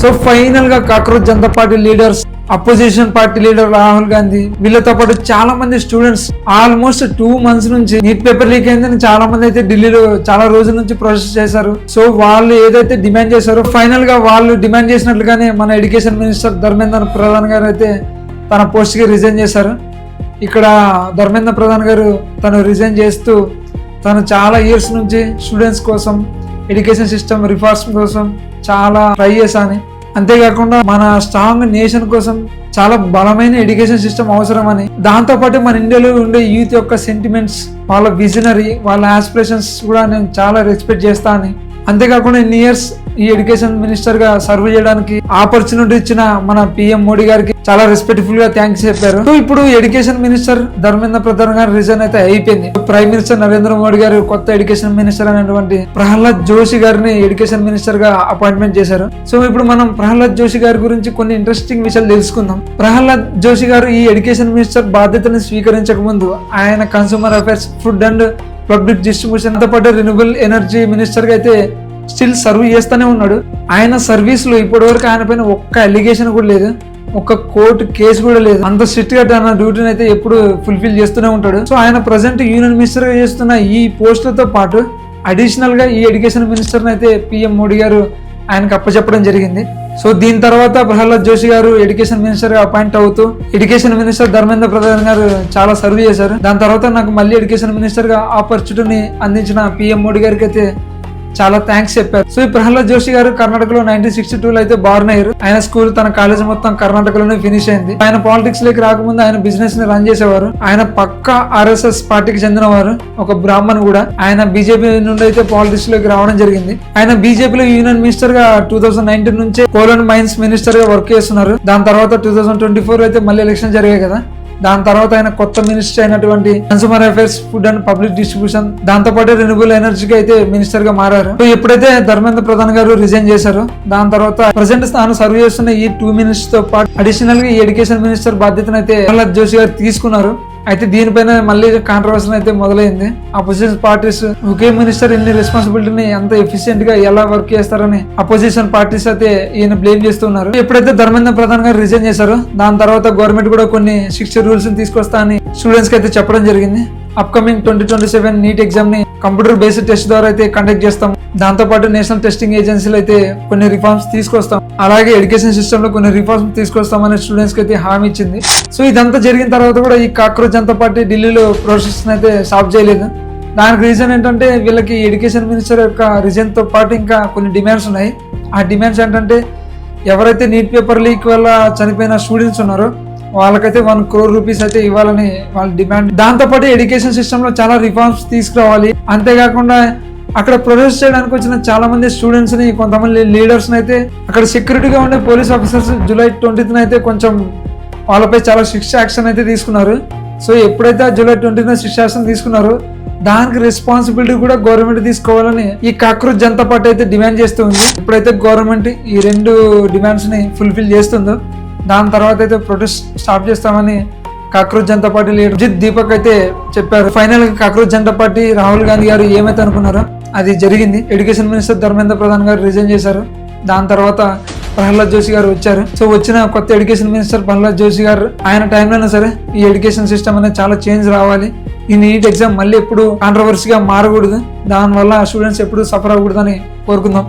So final గా cockroach Janata party leaders, opposition party leader Rahul Gandhi, వీళ్ళతో పాటు చాలా మంది స్టూడెంట్స్ ఆల్మోస్ట్ 2 months నుంచి నీట్ పేపర్ లీక్ అయిందని చాలా మంది అయితే ఢిల్లీలో చాలా రోజుల నుంచి ప్రొటెస్ట్ చేశారు. సో వాళ్ళు ఏదైతే డిమాండ్ చేశారో ఫైనల్ గా వాళ్ళు డిమాండ్ చేసినట్లుగానే మన ఎడ్యుకేషన్ మినిస్టర్ ధర్మేంద్ర ప్రధాన్ గారు అయితే తన పోస్ట్ కి రిజైన్ చేశారు. ఇక్కడ ధర్మేంద్ర ప్రధాన్ గారు తను రిజైన్ చేస్తూ తను చాలా ఇయర్స్ నుంచి స్టూడెంట్స్ కోసం, ఎడ్యుకేషన్ సిస్టమ్ రిఫార్మ్స్ కోసం చాలా ట్రై చేశాను. అంతేకాకుండా మన స్ట్రాంగ్ నేషన్ కోసం చాలా బలమైన ఎడ్యుకేషన్ సిస్టమ్ అవసరమని, దాంతో పాటు మన ఇండియాలో ఉండే యూత్ యొక్క సెంటిమెంట్స్, వాళ్ళ విజనరీ, వాళ్ళ ఆస్పిరేషన్స్ కూడా నేను చాలా రెస్పెక్ట్ చేస్తా అని, అంతేకాకుండా ఇన్ని ఇయర్స్ ఈ ఎడ్యుకేషన్ మినిస్టర్ గా సర్వ్ చేయడానికి ఆపర్చునిటీ ఇచ్చిన మన పిఎం మోడీ గారికి చాలా రెస్పెక్ట్ఫుల్ గా థ్యాంక్స్ చెప్పారు. సో ఇప్పుడు ఎడ్యుకేషన్ మినిస్టర్ ధర్మేంద్ర ప్రధాన్ గారు రిజైన్ అయితే అయిపోయింది. ప్రైమ్ మినిస్టర్ నరేంద్ర మోడీ గారు కొత్త ఎడ్యుకేషన్ మినిస్టర్ అయినటువంటి ప్రహ్లాద్ జోషి గారిని ఎడ్యుకేషన్ మినిస్టర్ గా అపాయింట్మెంట్ చేశారు. సో ఇప్పుడు మనం ప్రహ్లాద్ జోషి గారి గురించి కొన్ని ఇంట్రెస్టింగ్ విషయాలు తెలుసుకుందాం. ప్రహ్లాద్ జోషి గారు ఈ ఎడ్యుకేషన్ మినిస్టర్ బాధ్యతను స్వీకరించక ముందు ఆయన consumer affairs, food and public distribution తో పాటు రెన్యూబుల్ ఎనర్జీ మినిస్టర్ గా అయితే స్టిల్ సర్వ్ చేస్తూనే ఉన్నాడు. ఆయన సర్వీస్ లో ఇప్పటి వరకు ఆయన పైన ఒక్క అలిగేషన్ కూడా లేదు, ఒక్క కోర్టు కేసు కూడా లేదు. అంత స్ట్రిక్ట్ గా తన డ్యూటీని అయితే ఎప్పుడు ఫుల్ఫిల్ చేస్తూనే ఉంటాడు. సో ఆయన ప్రజెంట్ యూనియన్ మినిస్టర్ గా చేస్తున్న ఈ పోస్టులతో పాటు అడిషనల్ గా ఈ ఎడ్యుకేషన్ మినిస్టర్ అయితే పిఎం మోడీ గారు ఆయనకు అప్పచెప్పడం జరిగింది. సో దీని తర్వాత ప్రహ్లాద్ జోషి గారు ఎడ్యుకేషన్ మినిస్టర్ గా అపాయింట్ అవుతూ ఎడ్యుకేషన్ మినిస్టర్ ధర్మేంద్ర ప్రధాన్ గారు చాలా సర్వ్ చేశారు. దాని తర్వాత నాకు మళ్ళీ ఎడ్యుకేషన్ మినిస్టర్ గా ఆపర్చునిటీని అందించిన పిఎం మోడీ గారికి అయితే చాలా థ్యాంక్స్ చెప్పారు. సో ఈ ప్రహ్లాద్ జోషి గారు కర్ణాటకలో 1962లో అయితే బార్న్ అయ్యారు. ఆయన స్కూల్, తన కాలేజ్ మొత్తం కర్ణాటకలోనే ఫినిష్ అయింది. ఆయన పాలిటిక్స్ లోకి రాకముందు ఆయన బిజినెస్ ని రన్ చేసేవారు. ఆయన పక్కా ఆర్ఎస్ఎస్ పార్టీకి చెందినవారు, ఒక బ్రాహ్మణ్ కూడా. ఆయన బీజేపీ నుండి అయితే పాలిటిక్స్ లోకి రావడం జరిగింది. ఆయన బీజేపీలో యూనియన్ మినిస్టర్ గా 2019 నుంచే కోల్ అండ్ మైన్స్ మినిస్టర్ గా వర్క్ చేస్తున్నారు. దాని తర్వాత 2024 అయితే మళ్ళీ ఎలక్షన్ జరిగాయి కదా, దాని తర్వాత ఆయన కొత్త మినిస్టర్ అయినటువంటి consumer affairs, food and public distribution, దాంతో పాటు రెన్యూబుల్ ఎనర్జీకి అయితే మినిస్టర్ గా మారారు. సో ఎప్పుడైతే ధర్మేంద్ర ప్రధాన్ గారు రిజైన్ చేశారో దాని తర్వాత ప్రజెంట్ తాను సర్వ్ చేస్తున్న ఈ 2 మినిస్టర్స్ తో పాటు అడిషనల్ గా ఈ ఎడ్యుకేషన్ మినిస్టర్ బాధ్యతను అయితే ప్రహ్లాద్ జోషి గారు తీసుకున్నారు. అయితే దీనిపైన మళ్ళీ కాంట్రవర్సీ అయితే మొదలైంది. అపోజిషన్ పార్టీస్ ఒకే మినిస్టర్ ఇన్ని రెస్పాన్సిబిలిటీని ఎంత ఎఫిషియెంట్ గా ఎలా వర్క్ చేస్తారని అపోజిషన్ పార్టీస్ అయితే ఈయన బ్లేమ్ చేస్తున్నారు. ఎప్పుడైతే ధర్మేంద్ర ప్రధాన్ గారు రిజైన్ చేశారో దాని తర్వాత గవర్నమెంట్ కూడా కొన్ని 60 రూల్స్ తీసుకొస్తా అని స్టూడెంట్స్ కి అయితే చెప్పడం జరిగింది. అప్కమింగ్ 2027 నీట్ ఎగ్జామ్ ని కంప్యూటర్ బేస్డ్ టెస్ట్ ద్వారా అయితే కండక్ట్ చేస్తాం. దాంతో పాటు నేషనల్ టెస్టింగ్ ఏజెన్సీలు అయితే కొన్ని రిఫార్మ్స్ తీసుకొస్తాం, అలాగే ఎడ్యుకేషన్ సిస్టమ్ లో కొన్ని రిఫార్మ్స్ తీసుకొస్తామని స్టూడెంట్స్ కి అయితే హామీ ఇచ్చింది. సో ఇదంతా జరిగిన తర్వాత కూడా ఈ కాక్రోచ్ జనతా పార్టీ ఢిల్లీలో ప్రొటెస్ట్ అయితే స్టాప్ చేయలేదు. దానికి రీజన్ ఏంటంటే వీళ్ళకి ఎడ్యుకేషన్ మినిస్టర్ యొక్క రిజైన్ తో పాటు ఇంకా కొన్ని డిమాండ్స్ ఉన్నాయి. ఆ డిమాండ్స్ ఏంటంటే ఎవరైతే నీట్ పేపర్ లీక్ వల్ల చనిపోయిన స్టూడెంట్స్ ఉన్నారో వాళ్ళకైతే 1 crore రూపీస్ అయితే ఇవ్వాలని వాళ్ళ డిమాండ్. దాంతో పాటు ఎడ్యుకేషన్ సిస్టమ్ లో చాలా రిఫార్మ్స్ తీసుకురావాలి. అంతేకాకుండా అక్కడ ప్రొటెస్ట్ చేయడానికి వచ్చిన చాలా మంది స్టూడెంట్స్ ని, కొంతమంది లీడర్స్ ని అయితే అక్కడ సెక్యూరిటీగా ఉండే పోలీస్ ఆఫీసర్స్ July 20th అయితే కొంచెం వాళ్ళపై చాలా శిక్ష యాక్షన్ అయితే తీసుకున్నారు. సో ఎప్పుడైతే July 20th శిక్ష యాక్షన్ తీసుకున్నారో దానికి రెస్పాన్సిబిలిటీ కూడా గవర్నమెంట్ తీసుకోవాలని ఈ కాక్రోచ్ జనతా పార్టీ అయితే డిమాండ్ చేస్తుంది. ఎప్పుడైతే గవర్నమెంట్ ఈ 2 డిమాండ్స్ ని ఫుల్ఫిల్ చేస్తుందో దాని తర్వాత అయితే ప్రొటెస్ట్ స్టాప్ చేస్తామని cockroach Janata party leader Ajit Deepak అయితే చెప్పారు. ఫైనల్ గా కాక్రోచ్ జనతా పార్టీ రాహుల్ గాంధీ గారు ఏమైతే అనుకున్నారో అది జరిగింది. ఎడ్యుకేషన్ మినిస్టర్ ధర్మేంద్ర ప్రధాన్ గారు రిజైన్ చేశారు. దాని తర్వాత ప్రహ్లాద్ జోషి గారు వచ్చారు. సో వచ్చిన కొత్త ఎడ్యుకేషన్ మినిస్టర్ ప్రహ్లాద్ జోషి గారు ఆయన టైంలోనే సరే ఈ ఎడ్యుకేషన్ సిస్టమ్ అనేది చాలా చేంజ్ రావాలి, ఈ నీట్ ఎగ్జామ్ మళ్ళీ ఎప్పుడు కాంట్రవర్సీగా మారకూడదు, దానివల్ల స్టూడెంట్స్ ఎప్పుడు సఫర్ అవ్వకూడదని కోరుకుందాం.